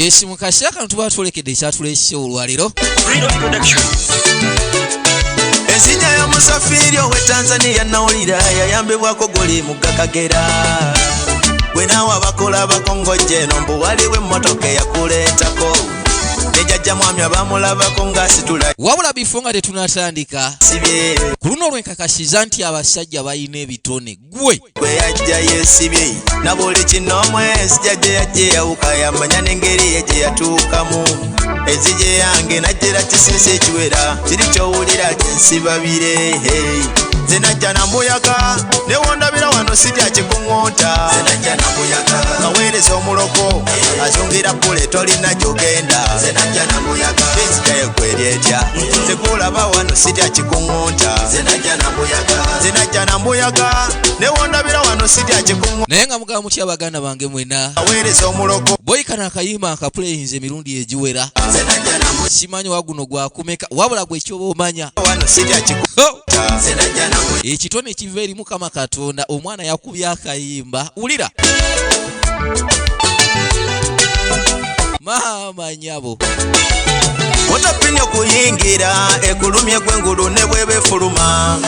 Yes, mukasya kantu tuba tulekedde ekyatulese olwaliro. Ensinya ya musafiri owe Tanzania nawulira yayambibwako goli mu Kagera. Gwe naawe abakola abakongojje nombu waliwo emmotoka eyakuleetako. Nejjajja mwami abamulabako ng'asitula. Wabula bifo nga tetunatandika. Ku luno olwenkakasiza nti abasajja balina ebitone. Gwe yajja yeesibye na buli kin'omwezi jjajja yajja yawuka yamanya n'engeri ye gye yatuukamu. Ezije yange najjera kisinsi ekiwera kiri kyowulira kyensibabire. Nze najja na mbuyaga ne wondabira wano sitya kikuŋŋonta. Nze najja na mbuyaga kaweereza omuloko azungira kule tolina gy'ogenda. Nze najja na mbuyaga bizitayo kweryetya nze kulaba wano sitya kikuŋŋonta. Nze najja na mbuyaga nze najja na mbuyaga ne wondabira wano sitya kikuŋŋonta. naye nga mugamba mutya baganda bange mwena kaweereza omuloko boyikana akayimba akapuleyinza emirundi egiwera. Nze najja na mbuyaga simanyi waguno gwakumeka wabula gwe ekyoba omanya wano sitya kikuŋŋonta. Nze najja na mbuyaga ekitone kiva eri Mukama Katonda. Omwana yakubya akayimba wulira maama nyabo otapinye okuyingira ekulumye gw'engulu ne bwebefuluma.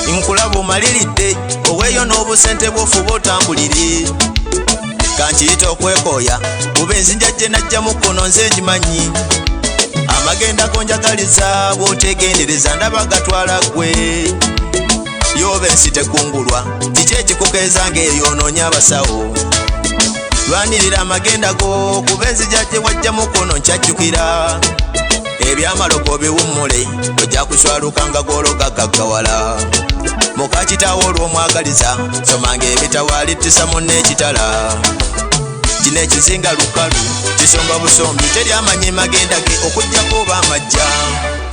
Nkulaba omaliridde oweeyo n'obusente bw'ofuba otambulire. Kankiyita okwekooya kuba enzinja gye najja mukono nze ngimanyi. Amagenda gonjagaliza bw'otegendereza ndaba gatwala ggwe. Yoba ensi tekungulwa kiki ekikukeeza ng'eyonoonya abasawo. Lwanirira amagenda go kuba enzija gye wajja mukono nkyajjukira. Ebyamalogo biwummule ojja kuswaluka nga gw'ologagaggawala. Muka kitaawo olw'omwagaliza somanga ebitabo alittisa munne ekitala. Kino ekizinga lukalu kisomba busombi teri amanyi magenda ge okuggyako oba amajja.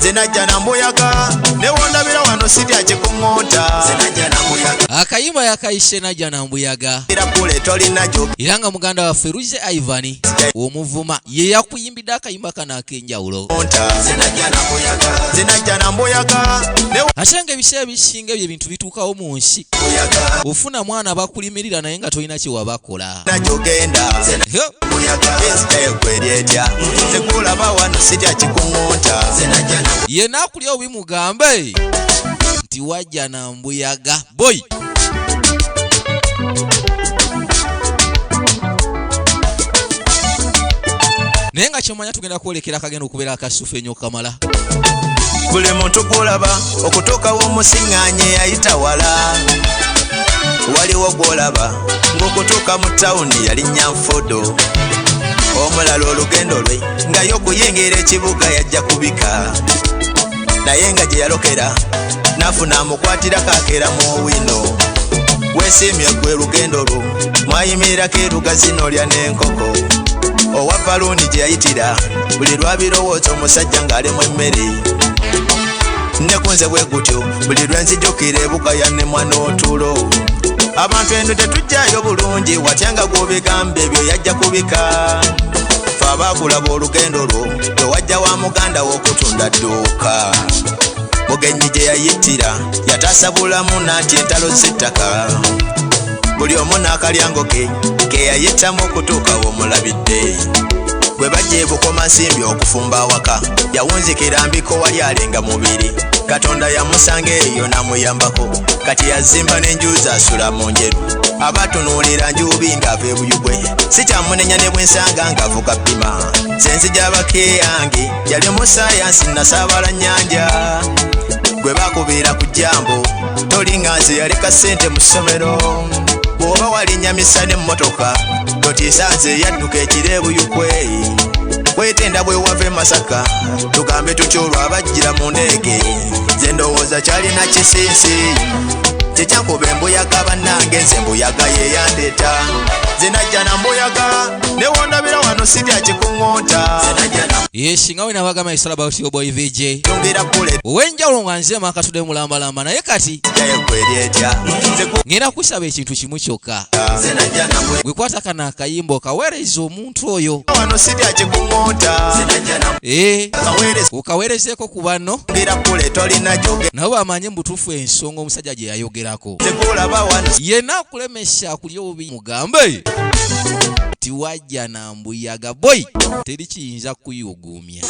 Nze najja na mbuyaga ne wondabira wano sitya kikuŋŋonta. Nze najja na mbuyaga akayimba yakayise najja na mbuyaga era kule tolina gyo. era nga muganda waffe Ruize Ivan omuvuma ye yakuyimbidde akayimba kano ak'enjawulo. Nze najja na mbuyaga nze najja na mbuyaga ate nga ebiseera bisinga ebyo ebintu bituukawo mu nsi ofuna mwana bakulimirira naye nga tolina kye wabakola. nagyogenda ezitayo kweryetya nze kulaba wano sitya kikuŋŋonta. ye naakulyawo bimugambe nti wajja na mbuyaga boy. naye nga kyomanya tugenda kwolekera akagenda okubeera akasufu ennyo kamala. Buli muntu gw'olaba okutuukawo omusiŋŋaanye yayita wala. Waliwo gw'olaba ng'okutuuka mu tawuni yalinnya nfodo. Omulala olugendo lwe nga y'okuyingira ekibuga yajja kubika. Naye nga gye yalokera nafuna amukwatirako akeeramu owino. Weesiimye gwe lugendo lwo mwayimirako erugazi n'olya n'enkoko. Owa baluuni gye yayitira buli lwabirowooza omusajja ng'alimu emmere. Nekunze bwe gutyo buli lwe nzijukira ebukaya ne mwana otulo. Abantu eno tetujjayo bulungi watya nga gw'obigamba ebyo yajja kubika. Fe abaakulaba olugendo lwo lwe wajja wa muganda w'okutunda dduuka. Mugenyi gye yayitira yataasa bulamu nanti entalo z'ettaka. Buli omu n'akalyango ke yayitamu okutuukawo omulabidde. Bwe bajja ebukoma nsimbi okufumba awaka yawunzikira mbiko wali alenga mubiri. Katonda yamusanga eyo namuyambako kati yazimba n'enjuuzi asula mu njeru. Abatunuulira njuubi ng'ava ebuyugwe si kyamunenya ne bwensanga ng'avuga pima. Sensi gy'abake yange yali mu sayansi nasaabala nnyanja. Gwe bakubiira ku jambo tolinga nze yaleka ssente mu ssomero. Bw'oba walinyamisa n'emmotoka totiisa nze yadduka ekiro ebuyugwe. Kwetenda bwe wava e Masaka tugambe tukyolwa abajjira mu ndeege. Nze ndowooza kyalina kisinsi kyekyankuba embuyaga bannange nze embuyaga ye yandeeta. Nze najja na mbuyaga ne wondabira wano sitya kikuŋŋonta. Yes, nga we nabagamba it's all about your boy VJ. Yongera kule Owenjawulo nga nze makatudde mulambalamba naye kati sityayo kweryetya ngenda kusaba ekintu kimu kyokka. nze najja na mbuyaga Gwe kwata kana akayimba okaweereza omuntu oyo. wano sitya kikuŋŋonta. Nze najja na kaweereza Okaweerezeeko ku banno yongera kule tolina gy'ogenda. nabo bamanye mbutuufu ensonga omusajja gye yayogerako. Nze kulaba wano Yenna akulemesa akulya obubi mugambe nti wajja na mbuyaga boy teri kiyinza kuyugumya.